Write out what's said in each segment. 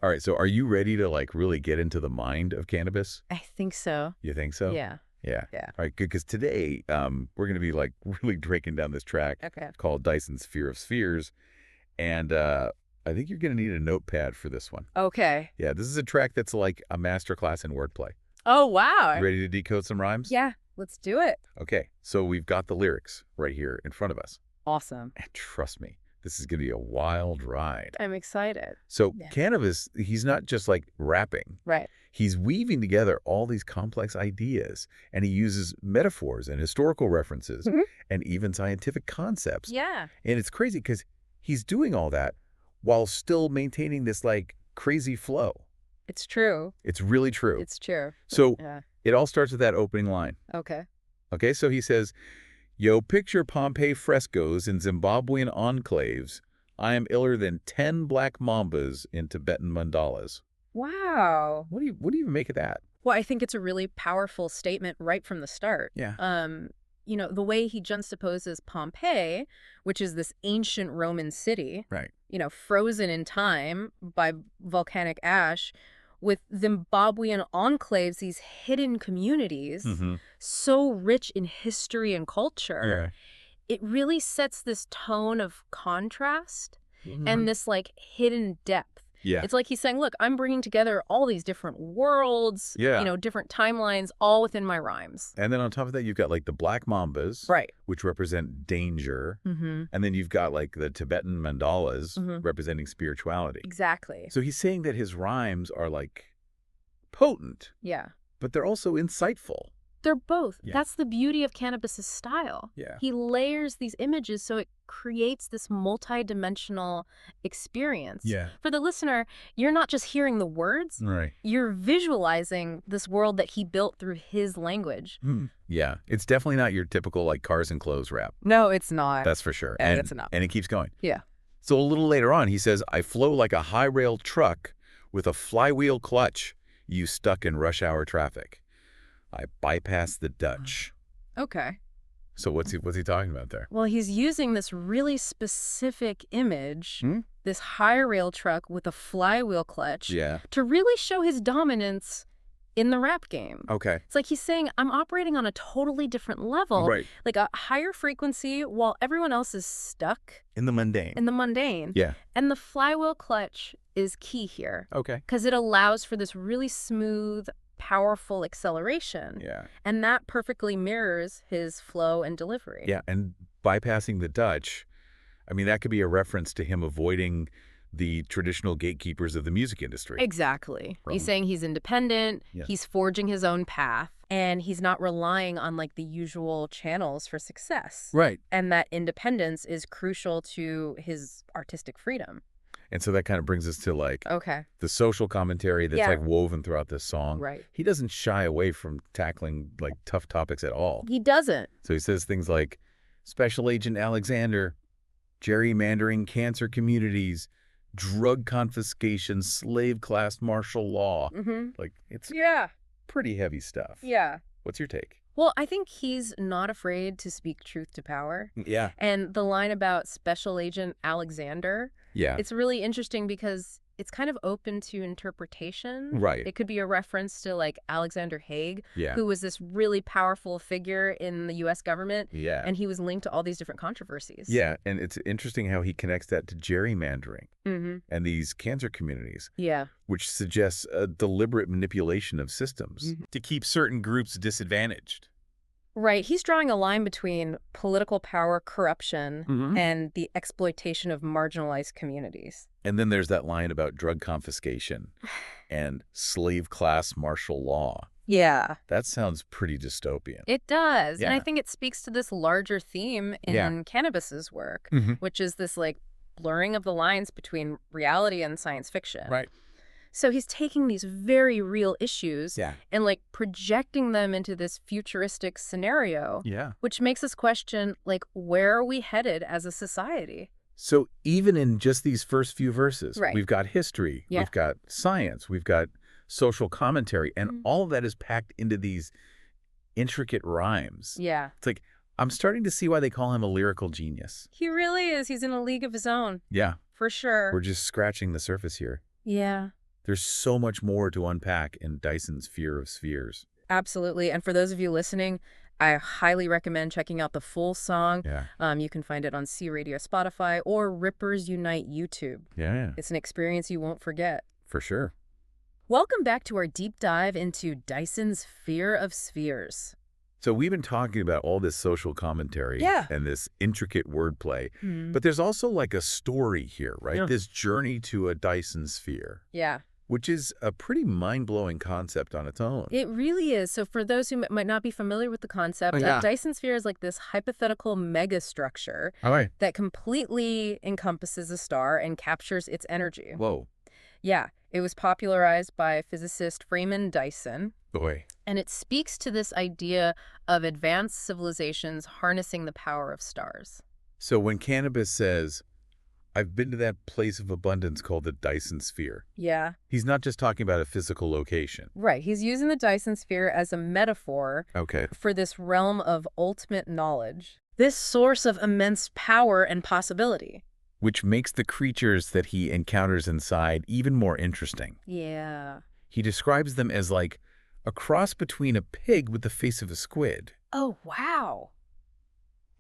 All right, so are you ready to like really get into the mind of cannabis? I think so. You think so? Yeah. Yeah. Yeah. All right, good. Because today we're going to be like really breaking down this track Okay. called Dyson's Fear of Spheres. And I think you're going to need a notepad for this one. Okay. Yeah, this is a track that's like a masterclass in wordplay. Oh, wow. You ready to decode some rhymes? Yeah. Let's do it. Okay, so we've got the lyrics right here in front of us. Awesome. And trust me, this is going to be a wild ride. I'm excited. So Yeah. Canibus, he's not just like rapping. Right. He's weaving together all these complex ideas, and he uses metaphors and historical references and even scientific concepts. Yeah. And it's crazy because he's doing all that while still maintaining this like crazy flow. It's true. It's really true. It's true. So Yeah. it all starts with that opening line. Okay. Okay, so he says, "Yo, picture Pompeii frescoes in Zimbabwean enclaves. I am iller than 10 black mambas in Tibetan mandalas." Wow. What do you even make of that? Well, I think it's a really powerful statement right from the start. Yeah. You know, the way he juxtaposes Pompeii, which is this ancient Roman city, Right. you know, frozen in time by volcanic ash, with Zimbabwean enclaves, these hidden communities, so rich in history and culture. It really sets this tone of contrast and this like hidden depth. Yeah. It's like he's saying, look, I'm bringing together all these different worlds, Yeah. you know, different timelines, all within my rhymes. And then on top of that, you've got like the black mambas, Right. which represent danger. Mm-hmm. And then you've got like the Tibetan mandalas representing spirituality. Exactly. So he's saying that his rhymes are like potent, Yeah. but they're also insightful. They're both. Yeah. That's the beauty of Canibus's style. Yeah. He layers these images so it creates this multi-dimensional experience. Yeah. For the listener, you're not just hearing the words, Right. you're visualizing this world that he built through his language. Yeah. It's definitely not your typical like cars and clothes rap. No, it's not. That's for sure. And it's not. And it keeps going. Yeah. So a little later on, he says, "I flow like a high rail truck with a flywheel clutch, you stuck in rush hour traffic. I bypass the Dutch." Okay. So what's he talking about there? Well, he's using this really specific image, this high rail truck with a flywheel clutch, Yeah. to really show his dominance in the rap game. Okay. It's like he's saying, I'm operating on a totally different level, Right. like a higher frequency while everyone else is stuck In the mundane. in the mundane. Yeah. And the flywheel clutch is key here Okay. because it allows for this really smooth, powerful acceleration. Yeah. And that perfectly mirrors his flow and delivery. Yeah. And bypassing the Dutch, I mean, that could be a reference to him avoiding the traditional gatekeepers of the music industry. Exactly. From- He's saying he's independent, Yeah. he's forging his own path, and he's not relying on like the usual channels for success. Right. And that independence is crucial to his artistic freedom. And so that kind of brings us to like Okay. the social commentary that's Yeah. like woven throughout this song. Right. He doesn't shy away from tackling like tough topics at all. He doesn't. So he says things like Special Agent Alexander, gerrymandering cancer communities, drug confiscation, slave class martial law. Like it's Yeah. pretty heavy stuff. Yeah. What's your take? Well, I think he's not afraid to speak truth to power. Yeah. And the line about Special Agent Alexander, Yeah. it's really interesting because it's kind of open to interpretation. Right. It could be a reference to like Alexander Haig, Yeah. who was this really powerful figure in the U.S. government, Yeah. and he was linked to all these different controversies. Yeah. And it's interesting how he connects that to gerrymandering Mm-hmm. and these cancer communities, Yeah. which suggests a deliberate manipulation of systems to keep certain groups disadvantaged. Right. He's drawing a line between political power corruption Mm-hmm. and the exploitation of marginalized communities. And then there's that line about drug confiscation and slave class martial law. Yeah. That sounds pretty dystopian. It does. And I Yeah. think it speaks to this larger theme in Yeah. Canibus's work, Mhm. which is this like blurring of the lines between reality and science fiction. Right. So he's taking these very real issues Yeah. and like projecting them into this futuristic scenario, Yeah. which makes us question, like, where are we headed as a society? So even in just these first few verses, Right. we've got history, Yeah. we've got science, we've got social commentary, and all of that is packed into these intricate rhymes. Yeah. It's like, I'm starting to see why they call him a lyrical genius. He really is. He's in a league of his own, Yeah. for sure. We're just scratching the surface here. Yeah. There's so much more to unpack in Dyson's Fear of Spheres. Absolutely. And for those of you listening, I highly recommend checking out the full song. Yeah. You can find it on C Radio Spotify or Rippers Unite YouTube. Yeah. It's an experience you won't forget. For sure. Welcome back to our deep dive into Dyson's Fear of Spheres. So we've been talking about all this social commentary and this intricate wordplay, but there's also like a story here, right? Yeah. This journey to a Dyson sphere. Yeah. Which is a pretty mind-blowing concept on its own. It really is. So for those who might not be familiar with the concept, a Dyson sphere is like this hypothetical megastructure that completely encompasses a star and captures its energy. Whoa. Yeah. It was popularized by physicist Freeman Dyson. Boy. And it speaks to this idea of advanced civilizations harnessing the power of stars. So when Canibus says, I've been to that place of abundance called the Dyson sphere. Yeah. He's not just talking about a physical location. Right. He's using the Dyson sphere as a metaphor for this realm of ultimate knowledge, this source of immense power and possibility. Which makes the creatures that he encounters inside even more interesting. Yeah. He describes them as like a cross between a pig with the face of a squid. Oh, wow.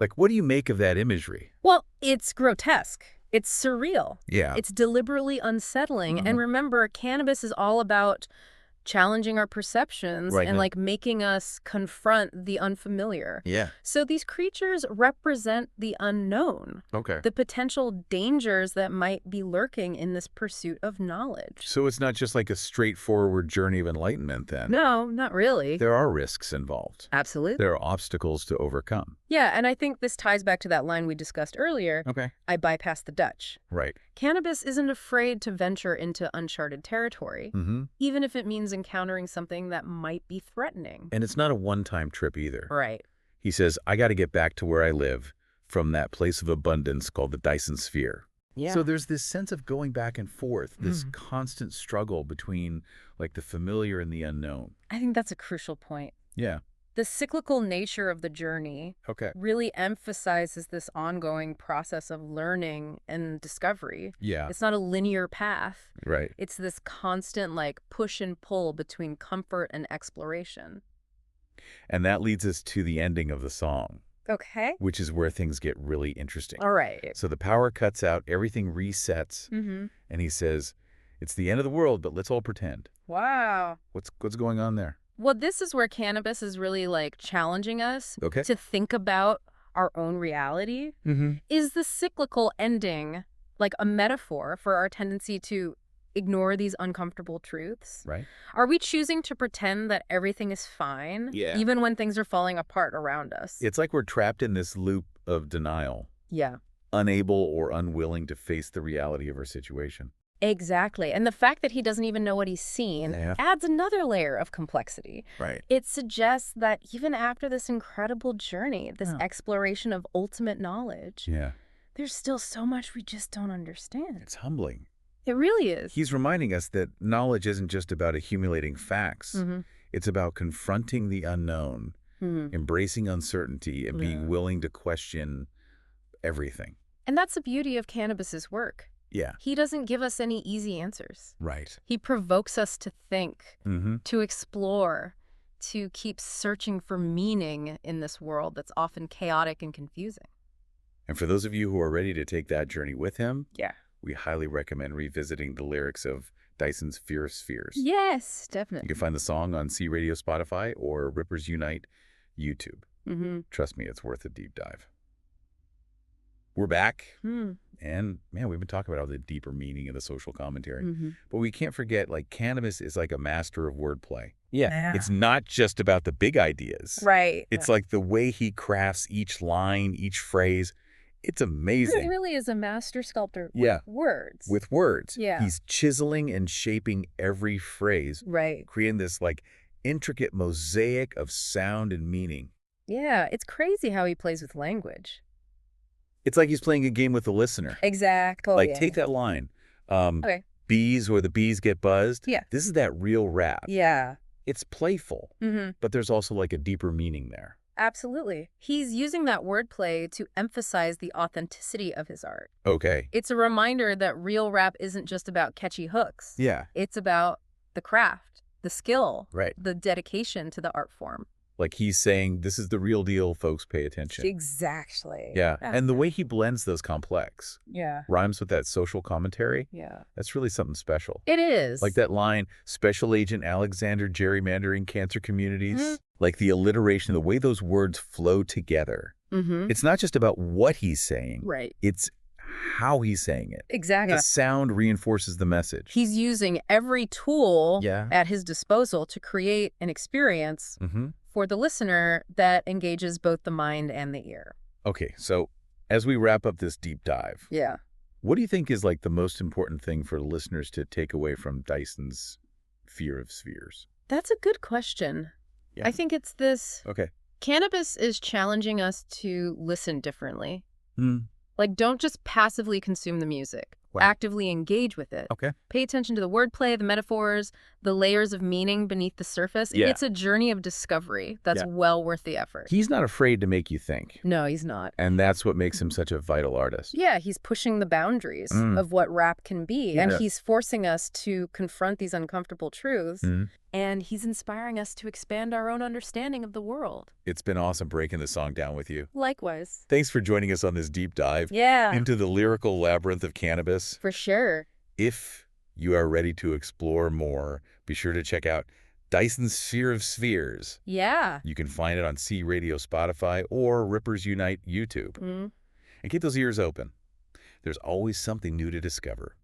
Like, what do you make of that imagery? Well, it's grotesque. It's surreal. Yeah. It's deliberately unsettling. And remember, Canibus is all about challenging our perceptions and like making us confront the unfamiliar. Yeah. So these creatures represent the unknown. The potential dangers that might be lurking in this pursuit of knowledge. So it's not just like a straightforward journey of enlightenment then? No, not really. There are risks involved. Absolutely. There are obstacles to overcome. Yeah, and I think this ties back to that line we discussed earlier. I bypassed the Dutch. Right. Canibus isn't afraid to venture into uncharted territory, even if it means encountering something that might be threatening. And it's not a one-time trip either. Right. He says, I got to get back to where I live from that place of abundance called the Dyson sphere. Yeah. So there's this sense of going back and forth, this constant struggle between like the familiar and the unknown. I think that's a crucial point. Yeah. The cyclical nature of the journey really emphasizes this ongoing process of learning and discovery. Yeah. It's not a linear path. Right. It's this constant like push and pull between comfort and exploration. And that leads us to the ending of the song. Okay. Which is where things get really interesting. All right. So the power cuts out, everything resets, and he says, it's the end of the world, but let's all pretend. Wow. What's going on there? Well, this is where Canibus is really like challenging us to think about our own reality. Is the cyclical ending like a metaphor for our tendency to ignore these uncomfortable truths? Right. Are we choosing to pretend that everything is fine, even when things are falling apart around us? It's like we're trapped in this loop of denial. Yeah. Unable or unwilling to face the reality of our situation. Exactly. And the fact that he doesn't even know what he's seen adds another layer of complexity. Right. It suggests that even after this incredible journey, this exploration of ultimate knowledge, there's still so much we just don't understand. It's humbling. It really is. He's reminding us that knowledge isn't just about accumulating facts. It's about confronting the unknown, embracing uncertainty, and being willing to question everything. And that's the beauty of Canibus's work. Yeah. He doesn't give us any easy answers. Right. He provokes us to think, to explore, to keep searching for meaning in this world that's often chaotic and confusing. And for those of you who are ready to take that journey with him, we highly recommend revisiting the lyrics of Dyson's Fear of Spheres. Yes, definitely. You can find the song on C Radio Spotify or Rippers Unite YouTube. Trust me, it's worth a deep dive. We're back. And man, we've been talking about all the deeper meaning of the social commentary. But we can't forget, like, Canibus is like a master of wordplay. It's not just about the big ideas. Right. It's like the way he crafts each line, each phrase. It's amazing. He really is a master sculptor with words. With words. Yeah. He's chiseling and shaping every phrase. Right. Creating this, like, intricate mosaic of sound and meaning. Yeah, it's crazy how he plays with language. It's like he's playing a game with the listener. Exactly. Like, take that line. Bees or the bees get buzzed. Yeah. This is that real rap. Yeah. It's playful, but there's also like a deeper meaning there. Absolutely. He's using that wordplay to emphasize the authenticity of his art. Okay. It's a reminder that real rap isn't just about catchy hooks. Yeah. It's about the craft, the skill, Right. the dedication to the art form. Like he's saying, this is the real deal, folks, pay attention. Exactly. Yeah. And the way he blends those complex rhymes with that social commentary, that's really something special. It is. Like that line, Special Agent Alexander gerrymandering cancer communities. Like the alliteration, the way those words flow together. It's not just about what he's saying. Right. It's how he's saying it. Exactly. The sound reinforces the message. He's using every tool Yeah. at his disposal to create an experience for the listener that engages both the mind and the ear. Okay, so as we wrap up this deep dive, what do you think is like the most important thing for listeners to take away from Dyson's Fear of Spheres? That's a good question. Yeah. I think it's this. Okay. Canibus is challenging us to listen differently. Hmm. Like, don't just passively consume the music. Wow. Actively engage with it. Okay. Pay attention to the wordplay, the metaphors, the layers of meaning beneath the surface. Yeah. It's a journey of discovery that's well worth the effort. He's not afraid to make you think. No, he's not. And that's what makes him such a vital artist. Yeah, he's pushing the boundaries of what rap can be. And he's forcing us to confront these uncomfortable truths. And he's inspiring us to expand our own understanding of the world. It's been awesome breaking the song down with you. Likewise. Thanks for joining us on this deep dive into the lyrical labyrinth of Canibus. For sure. If you are ready to explore more, be sure to check out Dyson's Fear of Spheres. Yeah. You can find it on C Radio, Spotify, or Rippers Unite YouTube. And keep those ears open. There's always something new to discover.